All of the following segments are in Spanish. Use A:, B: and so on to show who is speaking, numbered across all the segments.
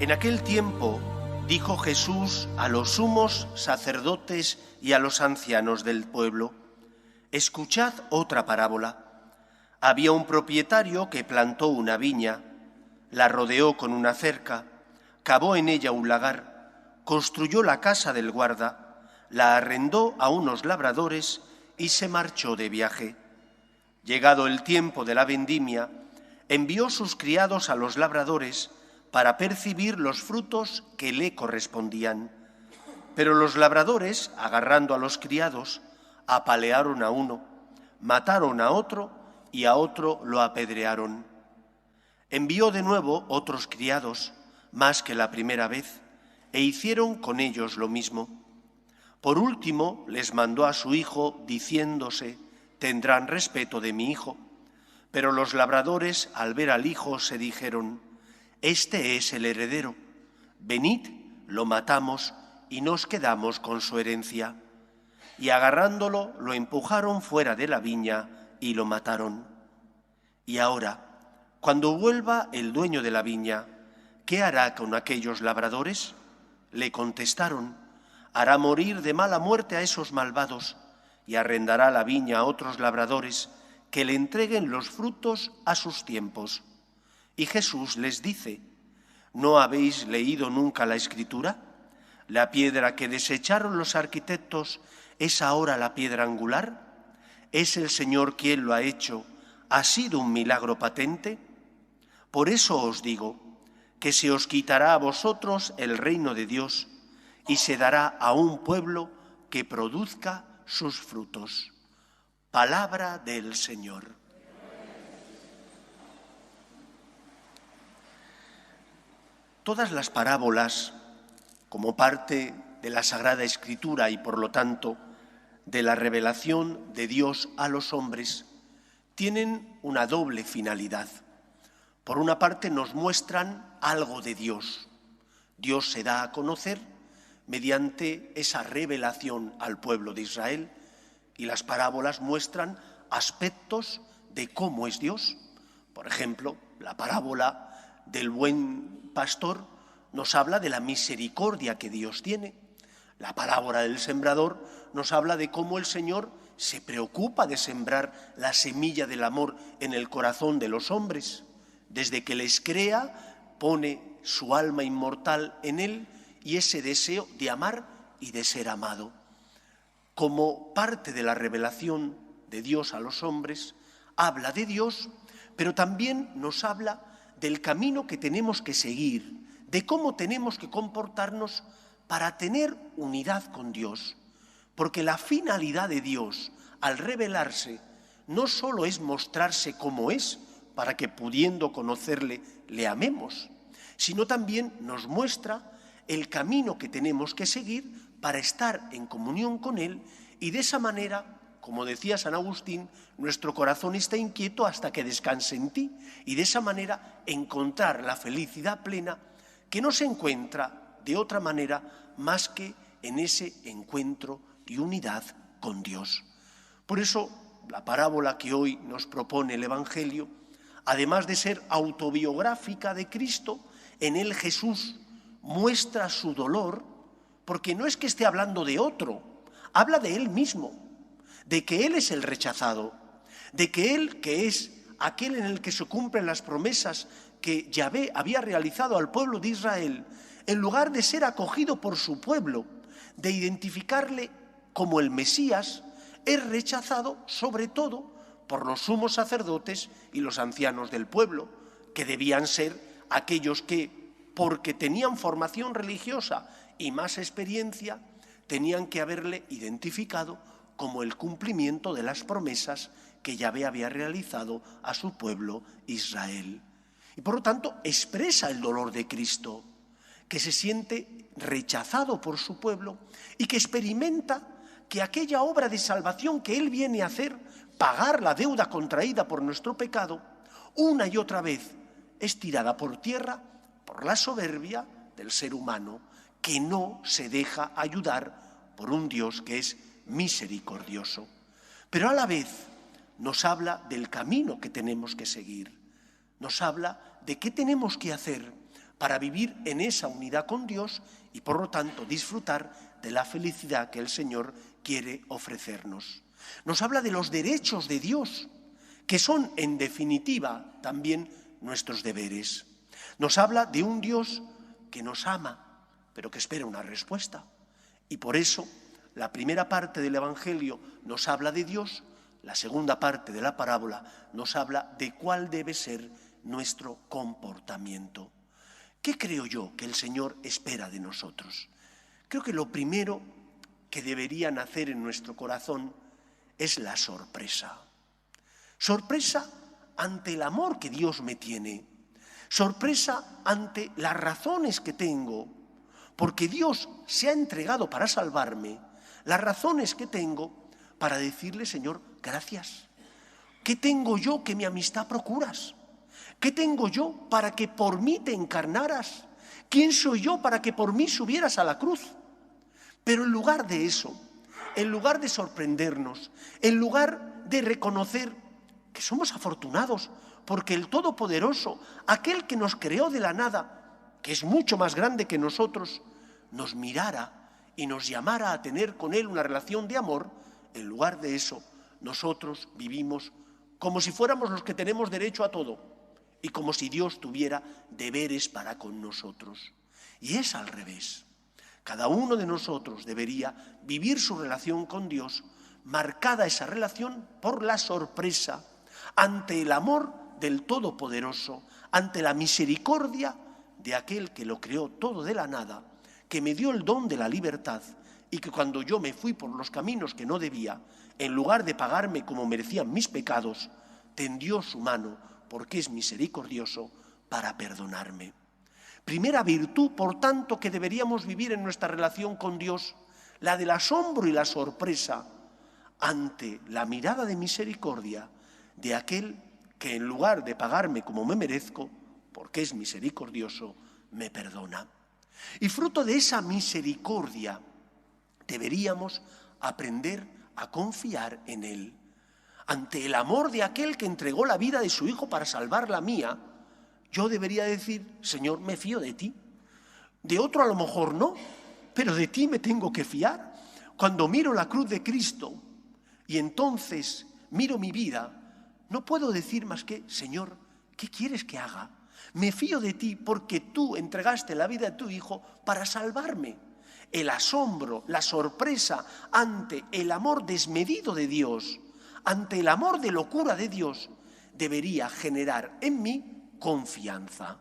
A: En aquel tiempo dijo Jesús a los sumos sacerdotes y a los ancianos del pueblo: escuchad otra parábola. Había un propietario que plantó una viña, la rodeó con una cerca, cavó en ella un lagar, construyó la casa del guarda, la arrendó a unos labradores y se marchó de viaje. Llegado el tiempo de la vendimia, envió sus criados a los labradores para percibir los frutos que le correspondían. Pero los labradores, agarrando a los criados, apalearon a uno, mataron a otro y a otro lo apedrearon. Envió de nuevo otros criados, más que la primera vez, e hicieron con ellos lo mismo. Por último, les mandó a su hijo, diciéndose: tendrán respeto de mi hijo. Pero los labradores, al ver al hijo, se dijeron: este es el heredero. Venid, lo matamos y nos quedamos con su herencia. Y agarrándolo, lo empujaron fuera de la viña y lo mataron. Y ahora, cuando vuelva el dueño de la viña, ¿qué hará con aquellos labradores? Le contestaron: hará morir de mala muerte a esos malvados y arrendará la viña a otros labradores que le entreguen los frutos a sus tiempos. Y Jesús les dice: ¿no habéis leído nunca la Escritura? La piedra que desecharon los arquitectos es ahora la piedra angular. ¿Es el Señor quien lo ha hecho? ¿Ha sido un milagro patente? Por eso os digo que se os quitará a vosotros el reino de Dios y se dará a un pueblo que produzca sus frutos. Palabra del Señor. Todas las parábolas, como parte de la Sagrada Escritura y por lo tanto de la revelación de Dios a los hombres, tienen una doble finalidad. Por una parte nos muestran algo de Dios. Dios se da a conocer mediante esa revelación al pueblo de Israel, y las parábolas muestran aspectos de cómo es Dios. Por ejemplo, la parábola del buen pastor nos habla de la misericordia que Dios tiene. La parábola del sembrador nos habla de cómo el Señor se preocupa de sembrar la semilla del amor en el corazón de los hombres. Desde que les crea, pone su alma inmortal en él y ese deseo de amar y de ser amado. Como parte de la revelación de Dios a los hombres, habla de Dios, pero también nos habla del camino que tenemos que seguir, de cómo tenemos que comportarnos para tener unidad con Dios. Porque la finalidad de Dios, al revelarse, no solo es mostrarse como es, para que pudiendo conocerle, le amemos, sino también nos muestra el camino que tenemos que seguir para estar en comunión con Él, y de esa manera, como decía San Agustín, nuestro corazón está inquieto hasta que descanse en ti, y de esa manera encontrar la felicidad plena que no se encuentra de otra manera más que en ese encuentro y unidad con Dios. Por eso, la parábola que hoy nos propone el Evangelio, además de ser autobiográfica de Cristo, en él Jesús muestra su dolor, porque no es que esté hablando de otro, habla de él mismo, de que él es el rechazado, de que él, que es aquel en el que se cumplen las promesas que Yahvé había realizado al pueblo de Israel, en lugar de ser acogido por su pueblo, de identificarle como el Mesías, es rechazado sobre todo por los sumos sacerdotes y los ancianos del pueblo, que debían ser aquellos que, porque tenían formación religiosa y más experiencia, tenían que haberle identificado como el cumplimiento de las promesas que Yahvé había realizado a su pueblo Israel. Y por lo tanto expresa el dolor de Cristo, que se siente rechazado por su pueblo y que experimenta que aquella obra de salvación que Él viene a hacer, pagar la deuda contraída por nuestro pecado, una y otra vez es tirada por tierra por la soberbia del ser humano, que no se deja ayudar por un Dios que es misericordioso. Pero a la vez nos habla del camino que tenemos que seguir, nos habla de qué tenemos que hacer para vivir en esa unidad con Dios y por lo tanto disfrutar de la felicidad que el Señor quiere ofrecernos. Nos habla de los derechos de Dios, que son en definitiva también nuestros deberes. Nos habla de un Dios que nos ama, pero que espera una respuesta. Y por eso la primera parte del Evangelio nos habla de Dios, la segunda parte de la parábola nos habla de cuál debe ser nuestro comportamiento. ¿Qué creo yo que el Señor espera de nosotros? Creo que lo primero que debería nacer en nuestro corazón es la sorpresa. Sorpresa ante el amor que Dios me tiene. Sorpresa ante las razones que tengo, porque Dios se ha entregado para salvarme, las razones que tengo para decirle, Señor, gracias. ¿Qué tengo yo que mi amistad procuras? ¿Qué tengo yo para que por mí te encarnaras? ¿Quién soy yo para que por mí subieras a la cruz? Pero en lugar de eso, en lugar de sorprendernos, en lugar de reconocer que somos afortunados porque el Todopoderoso, aquel que nos creó de la nada, que es mucho más grande que nosotros, nos mirara y nos llamara a tener con Él una relación de amor, en lugar de eso, nosotros vivimos como si fuéramos los que tenemos derecho a todo y como si Dios tuviera deberes para con nosotros. Y es al revés. Cada uno de nosotros debería vivir su relación con Dios, marcada esa relación por la sorpresa ante el amor del Todopoderoso, ante la misericordia de aquel que lo creó todo de la nada, que me dio el don de la libertad y que cuando yo me fui por los caminos que no debía, en lugar de pagarme como merecían mis pecados, tendió su mano, porque es misericordioso, para perdonarme. Primera virtud, por tanto, que deberíamos vivir en nuestra relación con Dios, la del asombro y la sorpresa ante la mirada de misericordia de aquel que en lugar de pagarme como me merezco, porque es misericordioso, me perdona. Y fruto de esa misericordia deberíamos aprender a confiar en Él. Ante el amor de aquel que entregó la vida de su Hijo para salvar la mía, yo debería decir, Señor, me fío de ti. De otro a lo mejor no, pero de ti me tengo que fiar. Cuando miro la cruz de Cristo y entonces miro mi vida, no puedo decir más que, Señor, ¿qué quieres que haga? Me fío de ti porque tú entregaste la vida de tu Hijo para salvarme. El asombro, la sorpresa ante el amor desmedido de Dios, ante el amor de locura de Dios, debería generar en mí confianza.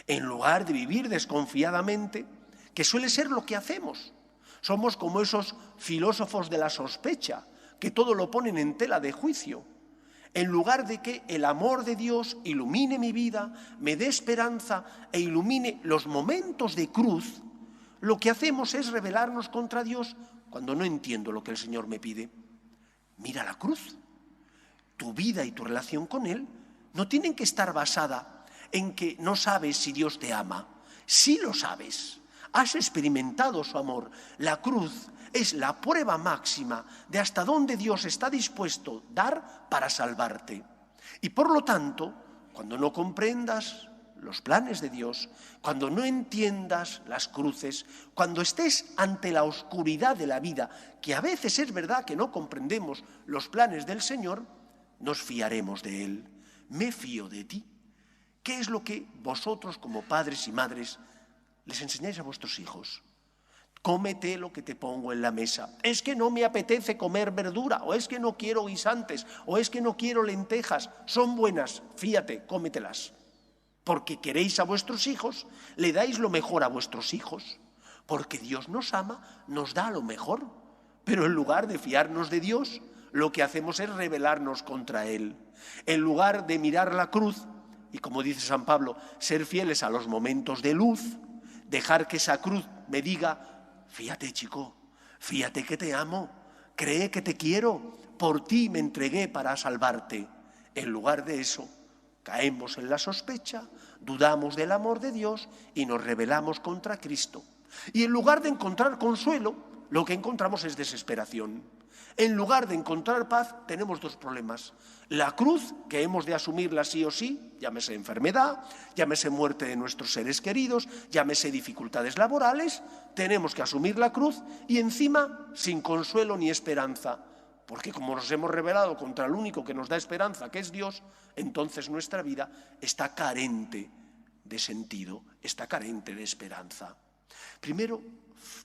A: En lugar de vivir desconfiadamente, que suele ser lo que hacemos. Somos como esos filósofos de la sospecha, que todo lo ponen en tela de juicio. En lugar de que el amor de Dios ilumine mi vida, me dé esperanza e ilumine los momentos de cruz, lo que hacemos es rebelarnos contra Dios cuando no entiendo lo que el Señor me pide. Mira la cruz. Tu vida y tu relación con Él no tienen que estar basada en que no sabes si Dios te ama. Sí lo sabes. Has experimentado su amor. La cruz es la prueba máxima de hasta dónde Dios está dispuesto a dar para salvarte. Y por lo tanto, cuando no comprendas los planes de Dios, cuando no entiendas las cruces, cuando estés ante la oscuridad de la vida, que a veces es verdad que no comprendemos los planes del Señor, nos fiaremos de Él. Me fío de ti. ¿Qué es lo que vosotros como padres y madres les enseñáis a vuestros hijos? Cómete lo que te pongo en la mesa. Es que no me apetece comer verdura, o es que no quiero guisantes, o es que no quiero lentejas. Son buenas, fíate, cómetelas. Porque queréis a vuestros hijos, le dais lo mejor a vuestros hijos. Porque Dios nos ama, nos da lo mejor. Pero en lugar de fiarnos de Dios, lo que hacemos es rebelarnos contra Él. En lugar de mirar la cruz, y como dice San Pablo, ser fieles a los momentos de luz, dejar que esa cruz me diga, fíjate chico, fíjate que te amo, cree que te quiero, por ti me entregué para salvarte. En lugar de eso, caemos en la sospecha, dudamos del amor de Dios y nos rebelamos contra Cristo. Y en lugar de encontrar consuelo, lo que encontramos es desesperación. En lugar de encontrar paz, tenemos dos problemas. La cruz, que hemos de asumirla sí o sí, llámese enfermedad, llámese muerte de nuestros seres queridos, llámese dificultades laborales, tenemos que asumir la cruz y encima sin consuelo ni esperanza. Porque como nos hemos rebelado contra el único que nos da esperanza, que es Dios, entonces nuestra vida está carente de sentido, está carente de esperanza. Primero,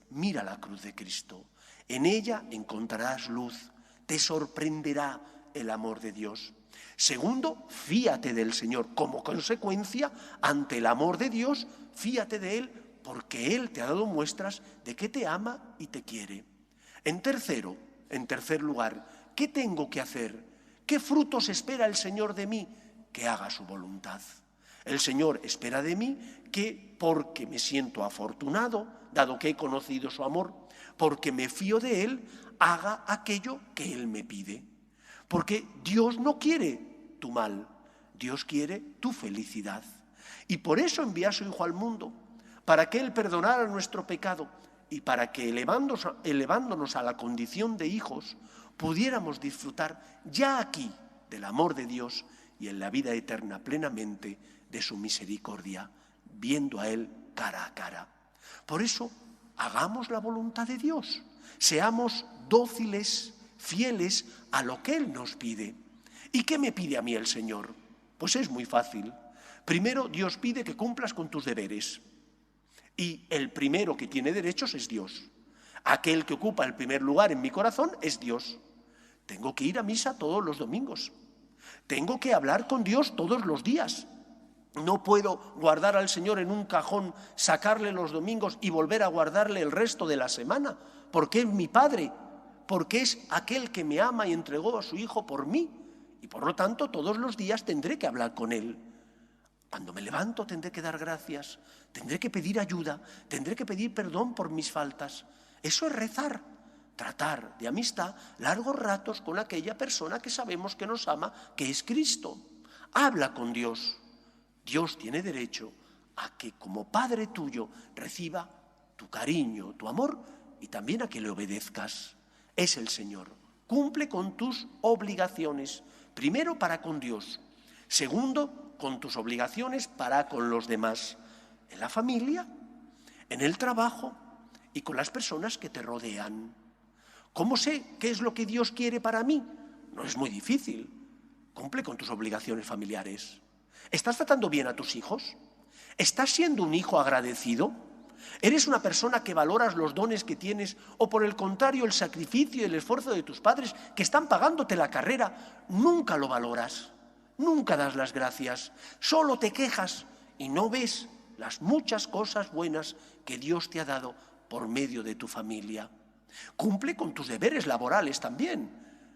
A: mira la cruz de Cristo. En ella encontrarás luz, te sorprenderá el amor de Dios. Segundo, fíate del Señor. Como consecuencia, ante el amor de Dios, fíate de Él, porque Él te ha dado muestras de que te ama y te quiere. En tercer lugar, ¿qué tengo que hacer? ¿Qué frutos espera el Señor de mí? Que haga su voluntad. El Señor espera de mí que, porque me siento afortunado, dado que he conocido su amor, porque me fío de Él, haga aquello que Él me pide. Porque Dios no quiere tu mal, Dios quiere tu felicidad. Y por eso envía a su Hijo al mundo, para que Él perdonara nuestro pecado y para que elevándonos a la condición de hijos, pudiéramos disfrutar ya aquí del amor de Dios y en la vida eterna plenamente de su misericordia, viendo a Él cara a cara. Por eso, hagamos la voluntad de Dios, seamos dóciles, fieles a lo que Él nos pide. ¿Y qué me pide a mí el Señor? Pues es muy fácil. Primero, Dios pide que cumplas con tus deberes. Y el primero que tiene derechos es Dios. Aquel que ocupa el primer lugar en mi corazón es Dios. Tengo que ir a misa todos los domingos. Tengo que hablar con Dios todos los días. No puedo guardar al Señor en un cajón, sacarle los domingos y volver a guardarle el resto de la semana, porque es mi Padre, porque es aquel que me ama y entregó a su Hijo por mí. Y por lo tanto, todos los días tendré que hablar con Él. Cuando me levanto tendré que dar gracias, tendré que pedir ayuda, tendré que pedir perdón por mis faltas. Eso es rezar, tratar de amistad largos ratos con aquella persona que sabemos que nos ama, que es Cristo. Habla con Dios. Dios tiene derecho a que como Padre tuyo reciba tu cariño, tu amor y también a que le obedezcas. Es el Señor. Cumple con tus obligaciones, primero para con Dios, segundo con tus obligaciones para con los demás, en la familia, en el trabajo y con las personas que te rodean. ¿Cómo sé qué es lo que Dios quiere para mí? No es muy difícil. Cumple con tus obligaciones familiares. ¿Estás tratando bien a tus hijos? ¿Estás siendo un hijo agradecido? ¿Eres una persona que valoras los dones que tienes o por el contrario el sacrificio y el esfuerzo de tus padres que están pagándote la carrera? Nunca lo valoras. Nunca das las gracias, solo te quejas y no ves las muchas cosas buenas que Dios te ha dado por medio de tu familia. Cumple con tus deberes laborales también,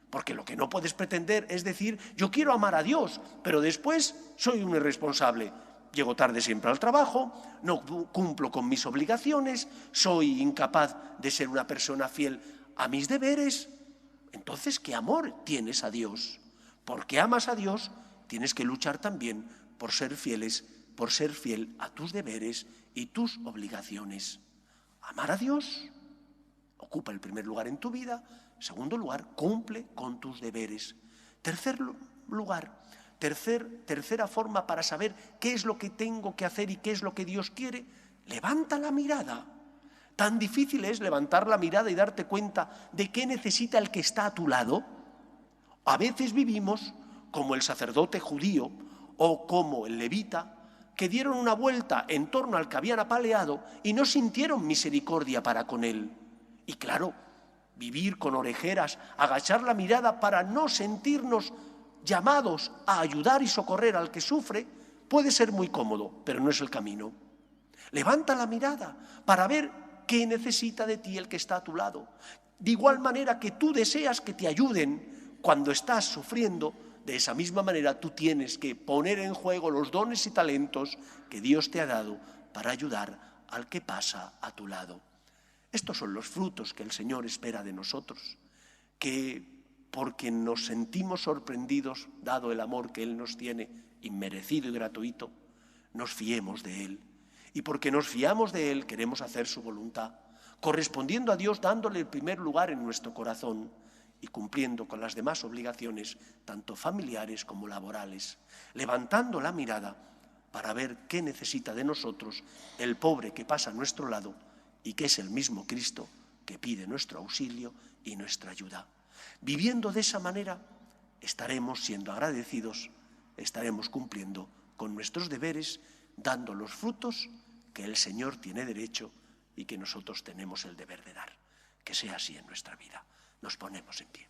A: porque lo que no puedes pretender es decir, yo quiero amar a Dios, pero después soy un irresponsable. Llego tarde siempre al trabajo, no cumplo con mis obligaciones, soy incapaz de ser una persona fiel a mis deberes. Entonces, ¿qué amor tienes a Dios? Porque amas a Dios, tienes que luchar también por ser fiel a tus deberes y tus obligaciones. Amar a Dios ocupa el primer lugar en tu vida. Segundo lugar, cumple con tus deberes. Tercer lugar, tercera forma para saber qué es lo que tengo que hacer y qué es lo que Dios quiere, levanta la mirada. Tan difícil es levantar la mirada y darte cuenta de qué necesita el que está a tu lado. A veces vivimos como el sacerdote judío o como el levita, que dieron una vuelta en torno al que habían apaleado y no sintieron misericordia para con él. Y claro, vivir con orejeras, agachar la mirada para no sentirnos llamados a ayudar y socorrer al que sufre, puede ser muy cómodo, pero no es el camino. Levanta la mirada para ver qué necesita de ti el que está a tu lado. De igual manera que tú deseas que te ayuden cuando estás sufriendo, de esa misma manera tú tienes que poner en juego los dones y talentos que Dios te ha dado para ayudar al que pasa a tu lado. Estos son los frutos que el Señor espera de nosotros, que porque nos sentimos sorprendidos, dado el amor que Él nos tiene, inmerecido y gratuito, nos fiemos de Él. Y porque nos fiamos de Él, queremos hacer su voluntad, correspondiendo a Dios, dándole el primer lugar en nuestro corazón y cumpliendo con las demás obligaciones, tanto familiares como laborales, levantando la mirada para ver qué necesita de nosotros el pobre que pasa a nuestro lado y que es el mismo Cristo que pide nuestro auxilio y nuestra ayuda. Viviendo de esa manera, estaremos siendo agradecidos, estaremos cumpliendo con nuestros deberes, dando los frutos que el Señor tiene derecho y que nosotros tenemos el deber de dar. Que sea así en nuestra vida. Nos ponemos en pie.